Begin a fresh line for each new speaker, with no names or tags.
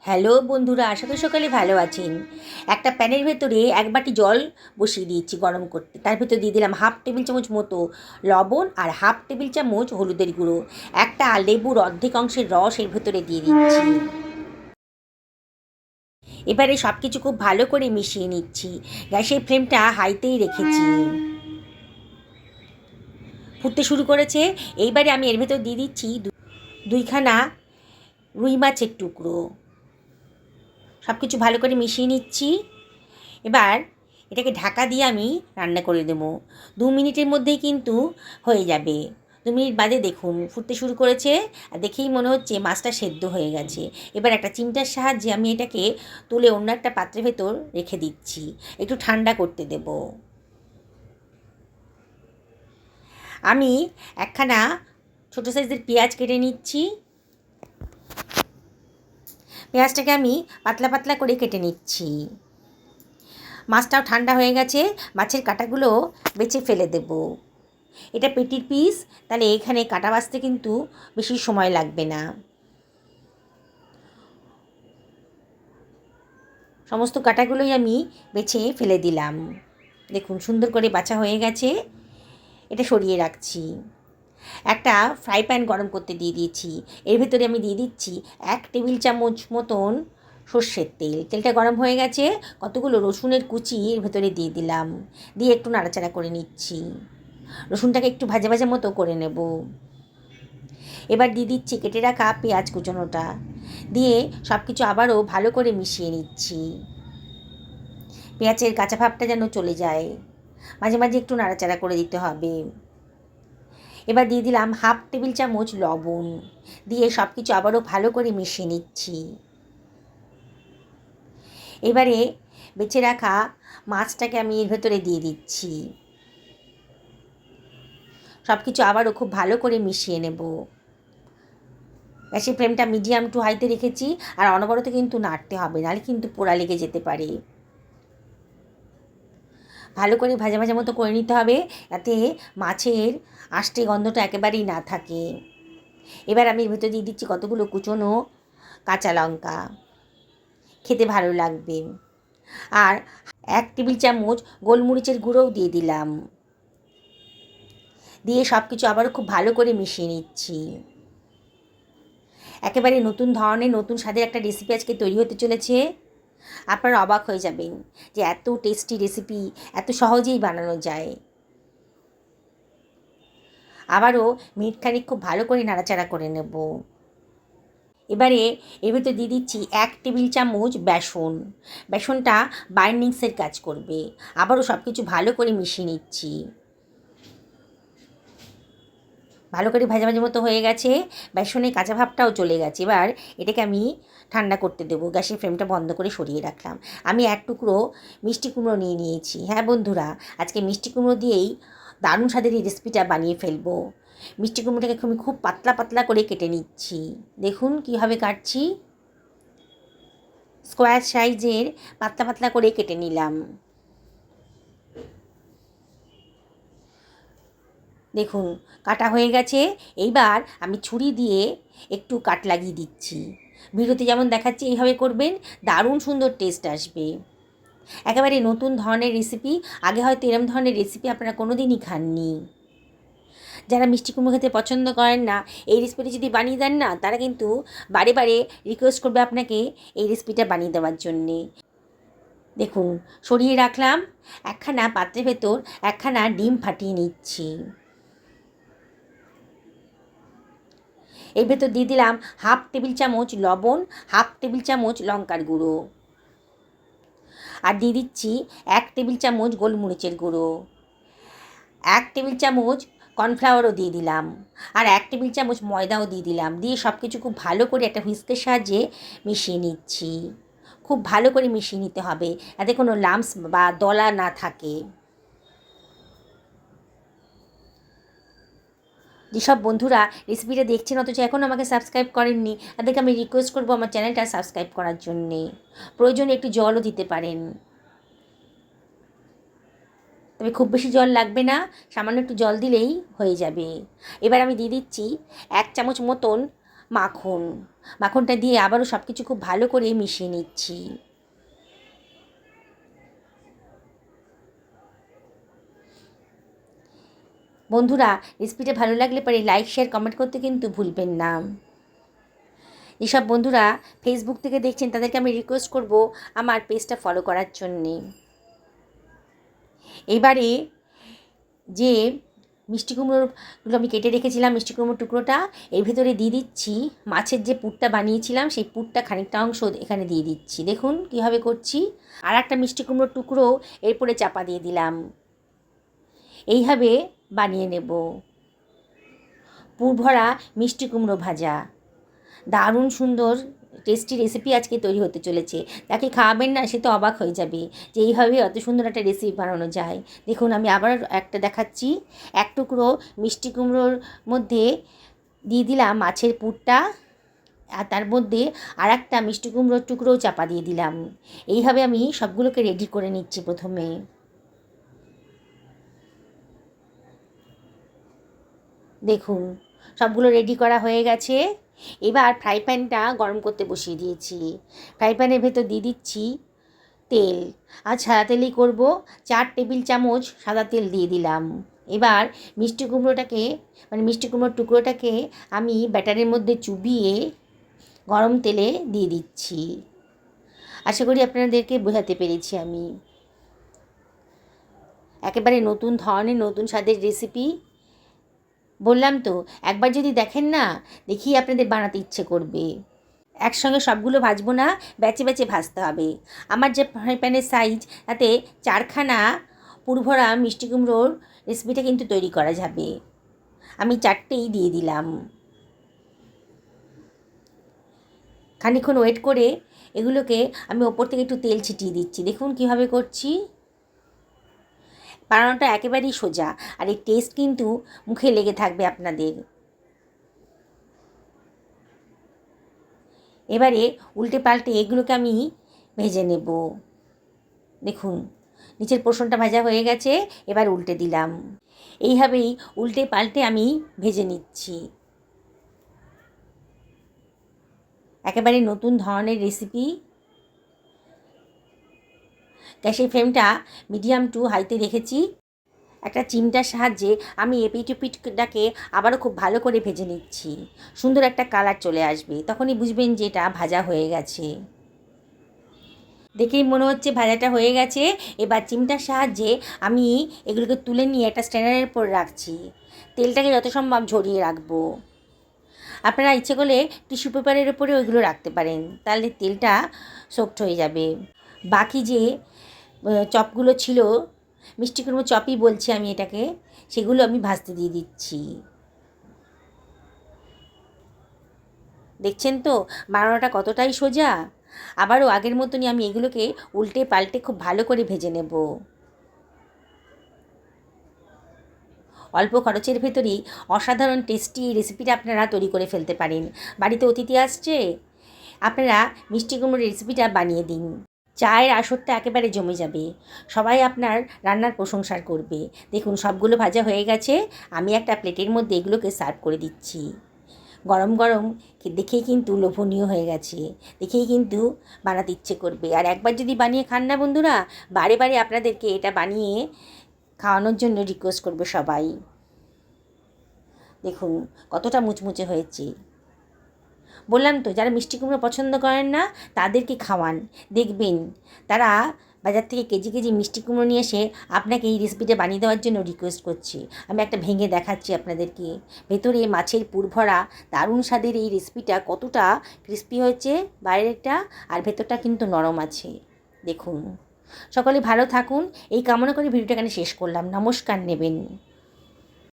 Hello বন্ধুরা, আশা করি সকালে ভালো আছেন। একটা প্যানের ভেতরে এক বাটি জল বসিয়ে দিয়েছি গরম করতে। তার ভেতর দিয়ে দিলাম হাফ টেবিল চামচ মতো লবণ আর হাফ টেবিল চামচ হলুদের গুঁড়ো। একটা লেবুর অর্ধেক অংশের রস এর ভেতরে দিয়ে দিচ্ছি। এবারে সব কিছু খুব ভালো করে মিশিয়ে নিচ্ছি। গ্যাসের ফ্লেমটা হাইতেই রেখেছি। ফুটতে শুরু করেছে। এইবারে আমি এর ভেতর দিয়ে দিচ্ছি দুইখানা রুই মাছের টুকরো। সব কিছু ভালো করে মিশিয়ে নিচ্ছি। এবার এটাকে ঢাকা দিয়ে আমি রান্না করে দেবো। 2 মিনিটের মধ্যেই কিন্তু হয়ে যাবে। 2 মিনিট বাদে দেখুন ফুটতে শুরু করেছে, আর দেখেই মনে হচ্ছে মাছটা সেদ্ধ হয়ে গেছে। এবার একটা চিমটার সাহায্যে আমি এটাকে তুলে অন্য একটা পাত্রের ভেতর রেখে দিচ্ছি, একটু ঠান্ডা করতে দেব। আমি একখানা ছোটো সাইজের পেঁয়াজ কেটে নিচ্ছি। পেঁয়াজটাকে আমি পাতলা পাতলা করে কেটে নিচ্ছি। মাছটাও ঠান্ডা হয়ে গেছে, মাছের কাঁটাগুলো বেছে ফেলে দেব। এটা পেটির পিস, তাহলে এখানে কাটা বাছতে কিন্তু বেশি সময় লাগবে না। সমস্ত কাঁটাগুলোই আমি বেছে ফেলে দিলাম। দেখুন সুন্দর করে বাছা হয়ে গেছে। এটা সরিয়ে রাখছি। একটা ফ্রাই প্যান গরম করতে দিয়ে দিয়েছি। এর ভেতরে আমি দিয়ে দিচ্ছি 1 টেবিল চামচ মতন সর্ষের তেল। তেলটা গরম হয়ে গেছে, কতগুলো রসুনের কুচি এর ভেতরে দিয়ে দিলাম। দিয়ে একটু নাড়াচাড়া করে নিচ্ছি। রসুনটাকে একটু ভাজা ভাজা মতো করে নেব। এবার দিয়ে দিচ্ছি কেটে রাখা পেঁয়াজ কুচোনোটা। দিয়ে সব কিছু আবারও ভালো করে মিশিয়ে নিচ্ছি। পেঁয়াজের কাঁচা ভাবটা যেন চলে যায়, মাঝে মাঝে একটু নাড়াচাড়া করে দিতে হবে। এবার দিয়ে দিলাম হাফ টেবিল চামচ লবণ। দিয়ে সব কিছু আবারও ভালো করে মিশিয়ে নিচ্ছি। এবারে বেছে রাখা মাছটাকে আমি এর ভেতরে দিয়ে দিচ্ছি। সব কিছু আবারও খুব ভালো করে মিশিয়ে নেব। গ্যাসের ফ্লেমটা মিডিয়াম টু হাইতে রেখেছি, আর অনবরত কিন্তু নাড়তে হবে, নাহলে কিন্তু পোড়া লেগে যেতে পারে। ভালো করে ভাজা ভাজা মতো করে নিতে হবে, যাতে মাছের আষ্টে গন্ধটা একেবারেই না থাকে। এবার আমি এর ভেতরে দিয়ে দিচ্ছি কতগুলো কুচনো কাঁচা লঙ্কা, খেতে ভালো লাগবে। আর 1 টেবিল চামচ গোলমরিচের গুঁড়োও দিয়ে দিলাম। দিয়ে সব কিছু আবারও খুব ভালো করে মিশিয়ে নিচ্ছি। একেবারে নতুন ধরনের নতুন স্বাদের একটা রেসিপি আজকে তৈরি হতে চলেছে। আপনারা অবাক হয়ে যাবেন যে এত টেস্টি রেসিপি এত সহজেই বানানো যায়। আবারও মিনিট খানিক খুব ভালো করে নাড়াচাড়া করে নেব। এবারে এর ভিতরে দিয়ে দিচ্ছি 1 টেবিল চামচ বেসন। বেসনটা বাইন্ডিংসের কাজ করবে। আবারও সব কিছু ভালো করে মিশিয়ে নিচ্ছি। ভালো করে ভাজা ভাজা মতো হয়ে গেছে, বেসনের কাঁচা ভাবটাও চলে গেছে। এবার এটাকে আমি ঠান্ডা করতে দেবো। গ্যাসের ফ্লেমটা বন্ধ করে সরিয়ে রাখলাম। আমি 1 টুকরো মিষ্টি কুমড়ো নিয়ে নিয়েছি। হ্যাঁ বন্ধুরা, আজকে মিষ্টি কুমড়ো দিয়েই দারুণ স্বাদের এই রেসিপিটা বানিয়ে ফেলবো। মিষ্টি কুমড়োটাকে আমি খুব পাতলা পাতলা করে কেটে নিচ্ছি। দেখুন কীভাবে কাটছি। স্কোয়ার সাইজের পাতলা পাতলা করে কেটে নিলাম। দেখুন কাটা হয়ে গেছে। এইবার আমি ছুরি দিয়ে একটু কাট লাগিয়ে দিচ্ছি। ভিডিওতে যেমন দেখাচ্ছি এইভাবে করবেন, দারুণ সুন্দর টেস্ট আসবে। একেবারে নতুন ধরনের রেসিপি, আগে হয়তো এরম ধরনের রেসিপি আপনারা কোনো দিনই খাননি। যারা মিষ্টি কুমড়ো খেতে পছন্দ করেন না, এই রেসিপিটি যদি বানিয়ে দেন না, তারা কিন্তু বারে বারে রিকোয়েস্ট করবে আপনাকে এই রেসিপিটা বানিয়ে দেওয়ার জন্যে। দেখুন সরিয়ে রাখলাম। একখানা পাত্রের ভেতর একখানা ডিম ফাটিয়ে নিচ্ছি। এর ভেতর দিয়ে দিলাম হাফ টেবিল চামচ লবণ, হাফ টেবিল চামচ লঙ্কার গুঁড়ো, আর দিয়ে দিচ্ছি 1 টেবিল চামচ গোলমরিচের গুঁড়ো। 1 টেবিল চামচ কর্নফ্লাওয়ারও দিয়ে দিলাম, আর 1 টেবিল চামচ ময়দাও দিয়ে দিলাম। দিয়ে সব কিছু খুব ভালো করে একটা হুইস্কের সাহায্যে মিশিয়ে নিচ্ছি। খুব ভালো করে মিশিয়ে নিতে হবে, যাতে কোনো লাম্পস বা দলা না থাকে। যেসব বন্ধুরা রেসিপিটা দেখছেন অথচ এখনও আমাকে সাবস্ক্রাইব করেননি, তাদেরকে আমি রিকোয়েস্ট করবো আমার চ্যানেলটা সাবস্ক্রাইব করার জন্যে। প্রয়োজনে একটু জলও দিতে পারেন, তবে খুব বেশি জল লাগবে না, সামান্য একটু জল দিলেই হয়ে যাবে। এবার আমি দিয়ে দিচ্ছি 1 চামচ মতন মাখন। মাখনটা দিয়ে আবারও সব কিছু খুব ভালো করে মিশিয়ে নিচ্ছি। বন্ধুরা, রেসিপিটা ভালো লাগলে পরে লাইক, শেয়ার, কমেন্ট করতে কিন্তু ভুলবেন না। যেসব বন্ধুরা ফেসবুক থেকে দেখছেন তাদেরকে আমি রিকোয়েস্ট করব আমার পেজটা ফলো করার জন্যে। এবারে যে মিষ্টি কুমড়োগুলো আমি কেটে রেখেছিলাম, মিষ্টি কুমড়োর টুকরোটা এর ভিতরে দিয়ে দিচ্ছি। মাছের যে পুরটা বানিয়েছিলাম সেই পুরটা খানিকটা অংশ এখানে দিয়ে দিচ্ছি। দেখুন কীভাবে করছি। আর একটা মিষ্টি কুমড়োর টুকরো এরপরে চাপা দিয়ে দিলাম। এইভাবে বানিয়ে নেব পুর ভরা মিষ্টি কুমড়ো ভাজা। দারুণ সুন্দর টেস্টি রেসিপি আজকে তৈরি হতে চলেছে। তাকে খাওয়াবেন না, সে তো অবাক হয়ে যাবে যে এইভাবে অত সুন্দর একটা রেসিপি বানানো যায়। দেখুন আমি আবার একটা দেখাচ্ছি। এক টুকরো মিষ্টি কুমড়োর মধ্যে দিয়ে দিলাম মাছের পুরটা, আর তার মধ্যে আর একটা মিষ্টি কুমড়োর টুকরোও চাপা দিয়ে দিলাম। এইভাবে আমি সবগুলোকে রেডি করে নিচ্ছি প্রথমে। দেখুন সবগুলো রেডি করা হয়ে গেছে। এবার ফ্রাই প্যানটা গরম করতে বসিয়ে দিয়েছি। ফ্রাই প্যানের ভেতর দিয়ে দিচ্ছি তেল। আর সাদা তেলেই করব। 4 টেবিল চামচ সাদা তেল দিয়ে দিলাম। এবার মিষ্টি কুমড়োর টুকরোটাকে আমি ব্যাটারের মধ্যে চুবিয়ে গরম তেলে দিয়ে দিচ্ছি। আশা করি আপনাদেরকে বোঝাতে পেরেছি আমি। একেবারে নতুন ধরনের নতুন স্বাদের রেসিপি। বললাম তো, একবার যদি দেখেন না, দেখেই আপনাদের বানাতে ইচ্ছে করবে। একসঙ্গে সবগুলো ভাজবো না, ব্যাচে ব্যাচে ভাজতে হবে। আমার যে ফ্রাই প্যানের সাইজ, তাতে 4খানা পুরভরা মিষ্টি কুমড়োর রেসিপিটা কিন্তু তৈরি করা যাবে। আমি 4টেই দিয়ে দিলাম। খানিকক্ষণ ওয়েট করে এগুলোকে আমি ওপর থেকে একটু তেল ছিটিয়ে দিচ্ছি। দেখুন কীভাবে করছি। বানানোটা একেবারেই সোজা, আর এই টেস্ট কিন্তু মুখে লেগে থাকবে আপনাদের। এবারে উল্টে পাল্টে এগুলোকে আমি ভেজে নেব। দেখুন নিচের পোর্শনটা ভাজা হয়ে গেছে, এবার উল্টে দিলাম। এইভাবেই উল্টে পাল্টে আমি ভেজে নিচ্ছি। একেবারে নতুন ধরনের রেসিপি। গ্যাসের ফ্লেমটা মিডিয়াম টু হাইতে রেখেছি। একটা চিমটার সাহায্যে আমি এপিট ওপিটটাকে আবারও খুব ভালো করে ভেজে নিচ্ছি। সুন্দর একটা কালার চলে আসবে, তখনই বুঝবেন যে এটা ভাজা হয়ে গেছে। দেখেই মনে হচ্ছে ভাজাটা হয়ে গেছে। এবার চিমটার সাহায্যে আমি এগুলোকে তুলে নিয়ে একটা স্ট্যান্ডারের উপর রাখছি। তেলটাকে যত সম্ভব ঝরিয়ে রাখবো। আপনারা ইচ্ছে করলে টিস্যু পেপারের উপরে ওইগুলো রাখতে পারেন, তাহলে তেলটা সোকড হয়ে যাবে। বাকি যে চপগুলো ছিল, মিষ্টি কুমড়ো চপই বলছি আমি এটাকে, সেগুলো আমি ভাজতে দিয়ে দিচ্ছি। দেখছেন তো বানানোটা কতটাই সোজা। আবারও আগের মতনই আমি এগুলোকে উল্টে পাল্টে খুব ভালো করে ভেজে নেব। অল্প খরচের ভেতরেই অসাধারণ টেস্টি এই রেসিপিটা আপনারা তৈরি করে ফেলতে পারেন। বাড়িতে অতিথি আসছে, আপনারা মিষ্টি কুমড়োর রেসিপিটা বানিয়ে দিন। চায়ের আসরটা একেবারে জমে যাবে। সবাই আপনার রান্নার প্রশংসা করবে। দেখুন সবগুলো ভাজা হয়ে গেছে। আমি একটা প্লেটের মধ্যে এগুলোকে সার্ভ করে দিচ্ছি। গরম গরম দেখেই কিন্তু লোভনীয় হয়ে গেছে। দেখেই কিন্তু বানাতে ইচ্ছে করবে। আর একবার যদি বানিয়ে খান না বন্ধুরা, বারে বারে আপনাদেরকে এটা বানিয়ে খাওয়ানোর জন্য রিকোয়েস্ট করবে সবাই। দেখুন কতটা মুচমুচে হয়েছে। বললাম তো, যারা মিষ্টি কুমড়ো পছন্দ করেন না তাদেরকে খাওয়ান, দেখবেন তারা বাজার থেকে কেজি কেজি মিষ্টি কুমড়ো নিয়ে এসে আপনাকে এই রেসিপিটা বানিয়ে দেওয়ার জন্য রিকোয়েস্ট করছি। আমি একটা ভেঙে দেখাচ্ছি আপনাদেরকে। ভেতরে মাছের পুর ভরা দারুণ স্বাদের এই রেসিপিটা কতটা ক্রিস্পি হয়েছে বাইরেরটা, আর ভেতরটা কিন্তু নরম আছে। দেখুন সকলে ভালো থাকুন এই কামনা করে ভিডিওটা এখানে শেষ করলাম। নমস্কার নেবেন।